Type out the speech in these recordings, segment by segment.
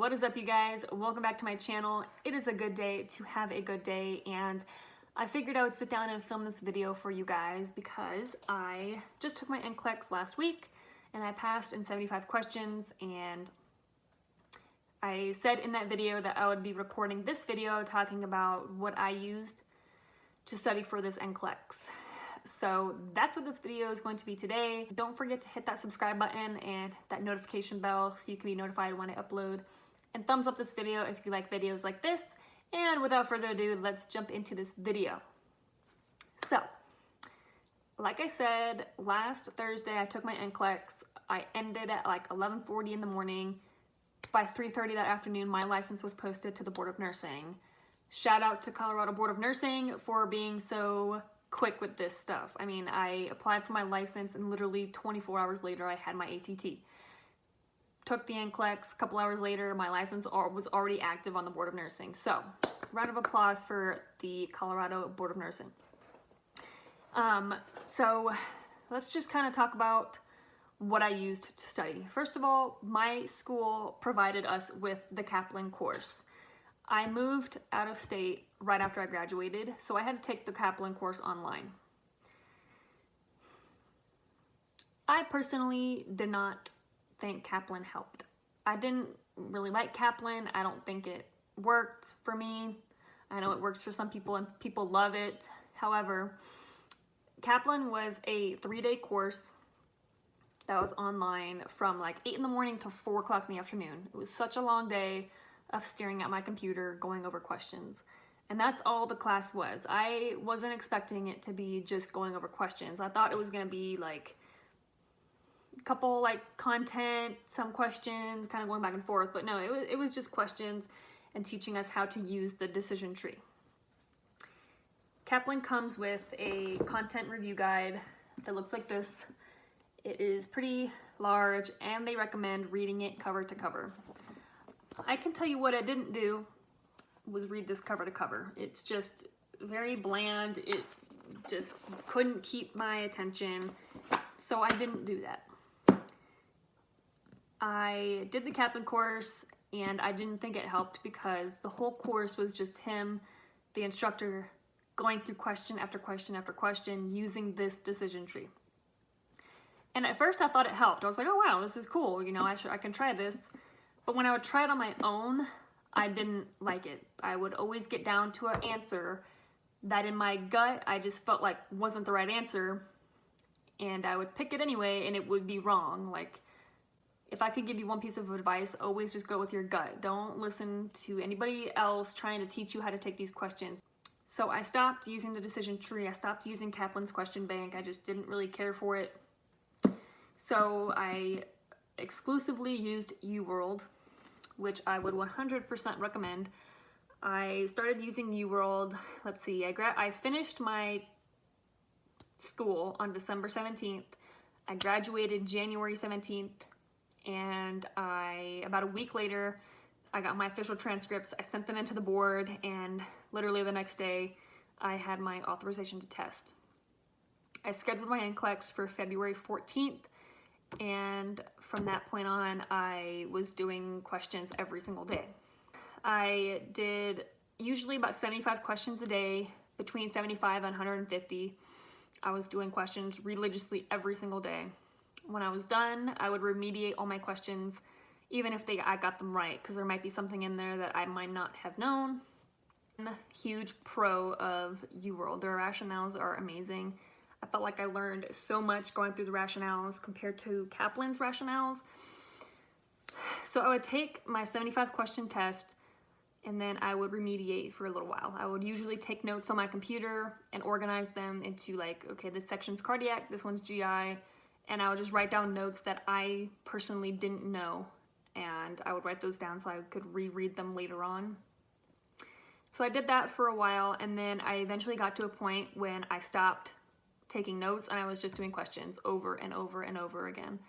What is up, you guys? Welcome back to my channel. It is a good day to have a good day, and I figured I would sit down and film this video for you guys because I just took my NCLEX last week and I passed in 75 questions, and I said in that video that I would be recording this video talking about what I used to study for this NCLEX. So that's what this video is going to be today. Don't forget to hit that subscribe button and that notification bell so you can be notified when I upload. And thumbs up this video if you like videos like this. And without further ado, let's jump into this video. So, like I said, last Thursday I took my NCLEX. I ended at like 11:40 in the morning. By 3:30 that afternoon, my license was posted to the Board of Nursing. Shout out to Colorado Board of Nursing for being so quick with this stuff. I mean, I applied for my license and literally 24 hours later I had my ATT. Took the NCLEX, a couple hours later my license was already active on the Board of Nursing. So, round of applause for the Colorado Board of Nursing. So let's just kind of talk about what I used to study. First of all, my school provided us with the Kaplan course. I moved out of state right after I graduated, so I had to take the Kaplan course online. I personally did not think Kaplan helped. I didn't really like Kaplan. I don't think it worked for me. I know it works for some people and people love it. However, Kaplan was a 3-day course that was online from like 8 in the morning to 4 o'clock in the afternoon. It was such a long day of staring at my computer, going over questions. And that's all the class was. I wasn't expecting it to be just going over questions. I thought it was gonna be like a couple like content, some questions, kind of going back and forth, but no, it was just questions and teaching us how to use the decision tree. Kaplan comes with a content review guide that looks like this. It is pretty large and they recommend reading it cover to cover. I can tell you what I didn't do was read this cover to cover. It's just very bland. It just couldn't keep my attention. So I didn't do that. I did the Kaplan course and I didn't think it helped because the whole course was just him, the instructor, going through question after question after question using this decision tree. And at first I thought it helped. I was like, oh wow, this is cool. You know, I can try this. But when I would try it on my own, I didn't like it. I would always get down to an answer that in my gut, I just felt like wasn't the right answer. And I would pick it anyway and it would be wrong. Like, if I could give you one piece of advice, always just go with your gut. Don't listen to anybody else trying to teach you how to take these questions. So I stopped using the decision tree. I stopped using Kaplan's question bank. I just didn't really care for it. So I exclusively used UWORLD, which I would 100% recommend. I started using UWORLD, let's see, I finished my school on December 17th. I graduated January 17th, and about a week later, I got my official transcripts. I sent them into the board, and literally the next day, I had my authorization to test. I scheduled my NCLEX for February 14th, and from that point on, I was doing questions every single day. I did usually about 75 questions a day, between 75 and 150. I was doing questions religiously every single day. When I was done, I would remediate all my questions, even if I got them right, because there might be something in there that I might not have known. Huge pro of UWORLD. Their rationales are amazing. I felt like I learned so much going through the rationales compared to Kaplan's rationales. So I would take my 75 question test and then I would remediate for a little while. I would usually take notes on my computer and organize them into like, okay, this section's cardiac, this one's GI, and I would just write down notes that I personally didn't know, and I would write those down so I could reread them later on. So I did that for a while, and then I eventually got to a point when I stopped taking notes and I was just doing questions over and over and over again.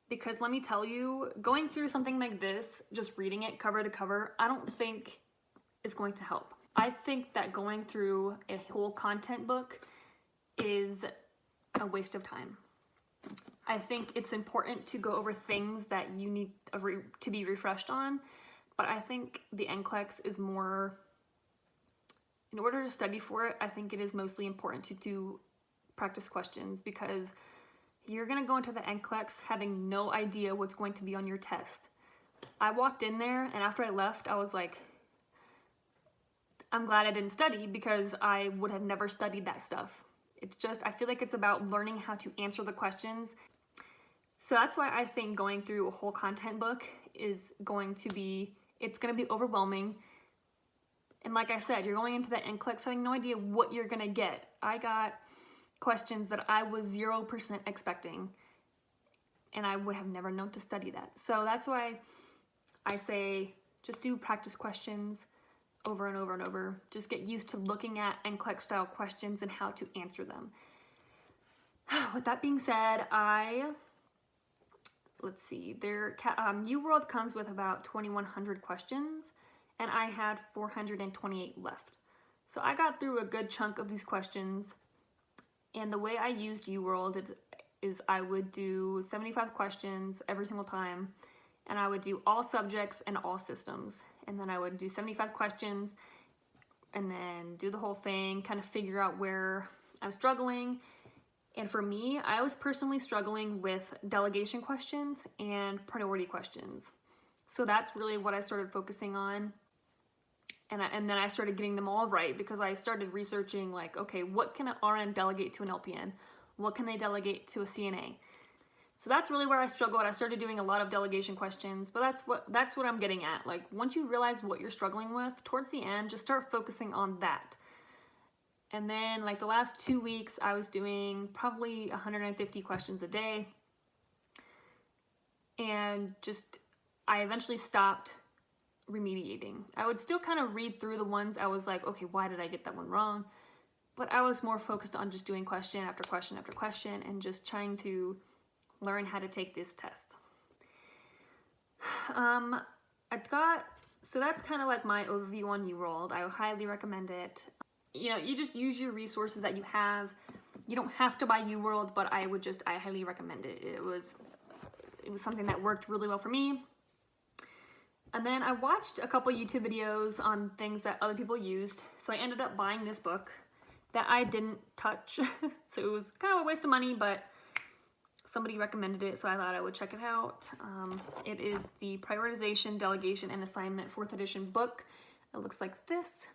Because let me tell you, going through something like this, just reading it cover to cover, I don't think is going to help. I think that going through a whole content book is a waste of time. I think it's important to go over things that you need to be refreshed on, but I think the NCLEX is more, in order to study for it, I think it is mostly important to do practice questions, because you're gonna go into the NCLEX having no idea what's going to be on your test. I walked in there, and after I left, I was like, I'm glad I didn't study, because I would have never studied that stuff. It's just, I feel like it's about learning how to answer the questions. So that's why I think going through a whole content book is going to be, it's gonna be overwhelming. And like I said, you're going into that NCLEX having no idea what you're gonna get. I got questions that I was 0% expecting, and I would have never known to study that. So that's why I say just do practice questions over and over and over. Just get used to looking at NCLEX style questions and how to answer them. With that being said, let's see, UWorld comes with about 2,100 questions, and I had 428 left. So I got through a good chunk of these questions, and the way I used UWorld is I would do 75 questions every single time, and I would do all subjects and all systems. And then I would do 75 questions and then do the whole thing, kind of figure out where I'm struggling. And for me, I was personally struggling with delegation questions and priority questions. So that's really what I started focusing on. And then I started getting them all right, because I started researching, like, okay, what can an RN delegate to an LPN? What can they delegate to a CNA? So that's really where I struggled. I started doing a lot of delegation questions, but that's what I'm getting at. Like, once you realize what you're struggling with, towards the end, just start focusing on that. And then, like, the last 2 weeks, I was doing probably 150 questions a day. And I eventually stopped remediating. I would still kind of read through the ones I was like, okay, why did I get that one wrong? But I was more focused on just doing question after question after question and just trying to learn how to take this test. So that's kind of like my overview on UWorld. I would highly recommend it. You know, you just use your resources that you have. You don't have to buy UWorld, but I highly recommend it. It was something that worked really well for me. And then I watched a couple YouTube videos on things that other people used. So I ended up buying this book that I didn't touch. So it was kind of a waste of money, but somebody recommended it, so I thought I would check it out. It is the Prioritization, Delegation, and Assignment 4th edition book. It looks like this.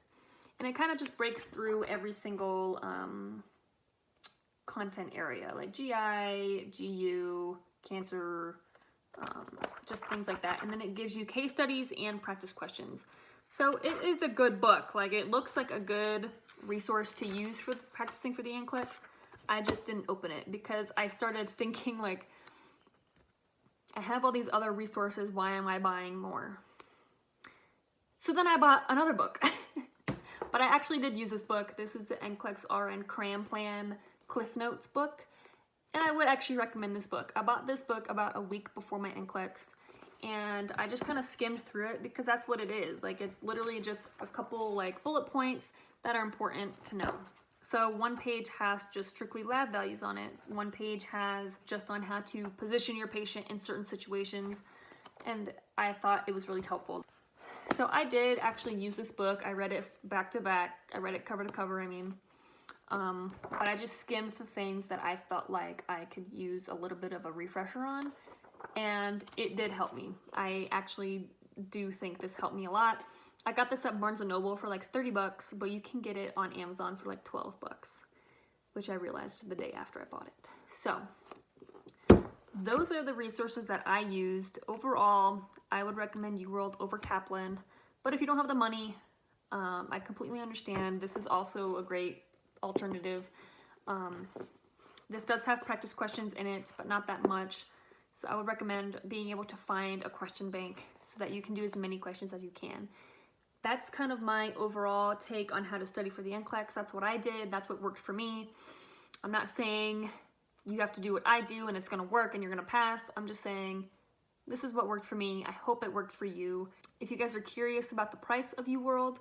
And it kind of just breaks through every single content area, like GI, GU, cancer, just things like that. And then it gives you case studies and practice questions. So it is a good book. Like, it looks like a good resource to use for practicing for the NCLEX. I just didn't open it because I started thinking, like, I have all these other resources, why am I buying more? So then I bought another book. But I actually did use this book. This is the nclex-rn cram plan Cliffnotes book. And I would actually recommend this book. I bought this book about a week before my NCLEX, and I just kind of skimmed through it because that's what it is. Like, it's literally just a couple, like, bullet points that are important to know. So one page has just strictly lab values on it. One page has just on how to position your patient in certain situations, and I thought it was really helpful. So I did actually use this book. I read it back to back. I read it cover to cover, but I just skimmed the things that I felt like I could use a little bit of a refresher on, and it did help me. I actually do think this helped me a lot. I got this at Barnes & Noble for like 30 bucks, but you can get it on Amazon for like 12 bucks, which I realized the day after I bought it. So those are the resources that I used. Overall, I would recommend UWorld over Kaplan, but if you don't have the money, I completely understand. This is also a great alternative. This does have practice questions in it, but not that much. So I would recommend being able to find a question bank so that you can do as many questions as you can. That's kind of my overall take on how to study for the NCLEX. That's what I did. That's what worked for me. I'm not saying you have to do what I do and it's going to work and you're going to pass. I'm just saying this is what worked for me. I hope it works for you. If you guys are curious about the price of UWorld,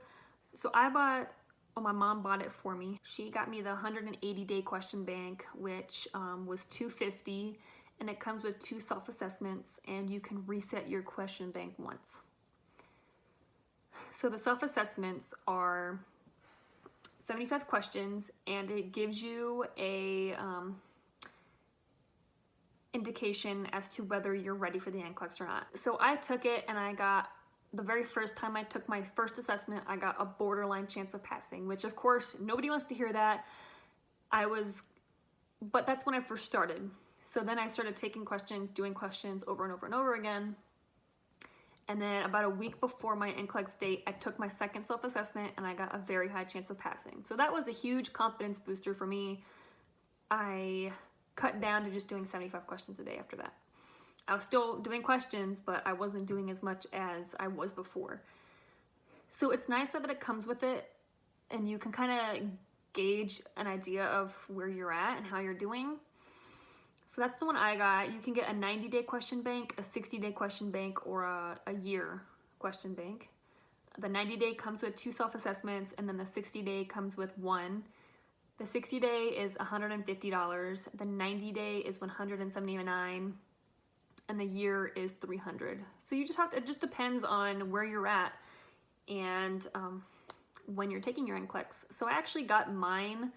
so my mom bought it for me. She got me the 180-day question bank, which was $250, and it comes with 2 self-assessments, and you can reset your question bank once. So the self-assessments are 75 questions, and it gives you a indication as to whether you're ready for the NCLEX or not. So I took it, and I got, the very first time I took my first assessment, I got a borderline chance of passing, which of course nobody wants to hear that. But that's when I first started. So then I started taking questions, doing questions over and over and over again. And then about a week before my NCLEX date, I took my second self-assessment, and I got a very high chance of passing. So that was a huge confidence booster for me. I cut down to just doing 75 questions a day after that. I was still doing questions, but I wasn't doing as much as I was before. So it's nice that it comes with it, and you can kind of gauge an idea of where you're at and how you're doing. So that's the one I got. You can get a 90-day question bank, a 60-day question bank, or a year question bank. The 90-day comes with 2 self-assessments, and then the 60-day comes with 1. The 60-day is $150. The 90-day is $179, and the year is $300. So you just have to, it just depends on where you're at and when you're taking your NCLEX. So I actually got mine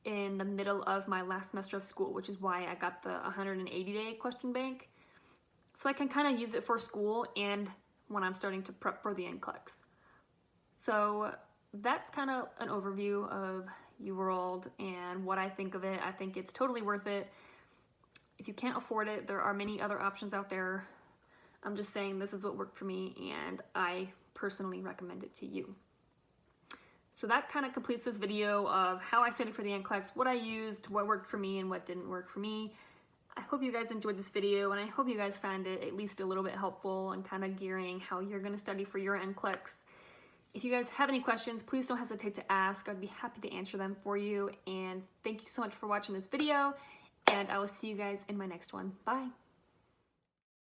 in the middle of my last semester of school, which is why I got the 180-day question bank. So I can kind of use it for school and when I'm starting to prep for the NCLEX. So that's kind of an overview of UWORLD and what I think of it. I think it's totally worth it. If you can't afford it, there are many other options out there. I'm just saying this is what worked for me, and I personally recommend it to you. So that kind of completes this video of how I studied for the NCLEX, what I used, what worked for me, and what didn't work for me. I hope you guys enjoyed this video, and I hope you guys found it at least a little bit helpful and kind of gearing how you're going to study for your NCLEX. If you guys have any questions, please don't hesitate to ask. I'd be happy to answer them for you. And thank you so much for watching this video, and I will see you guys in my next one. Bye.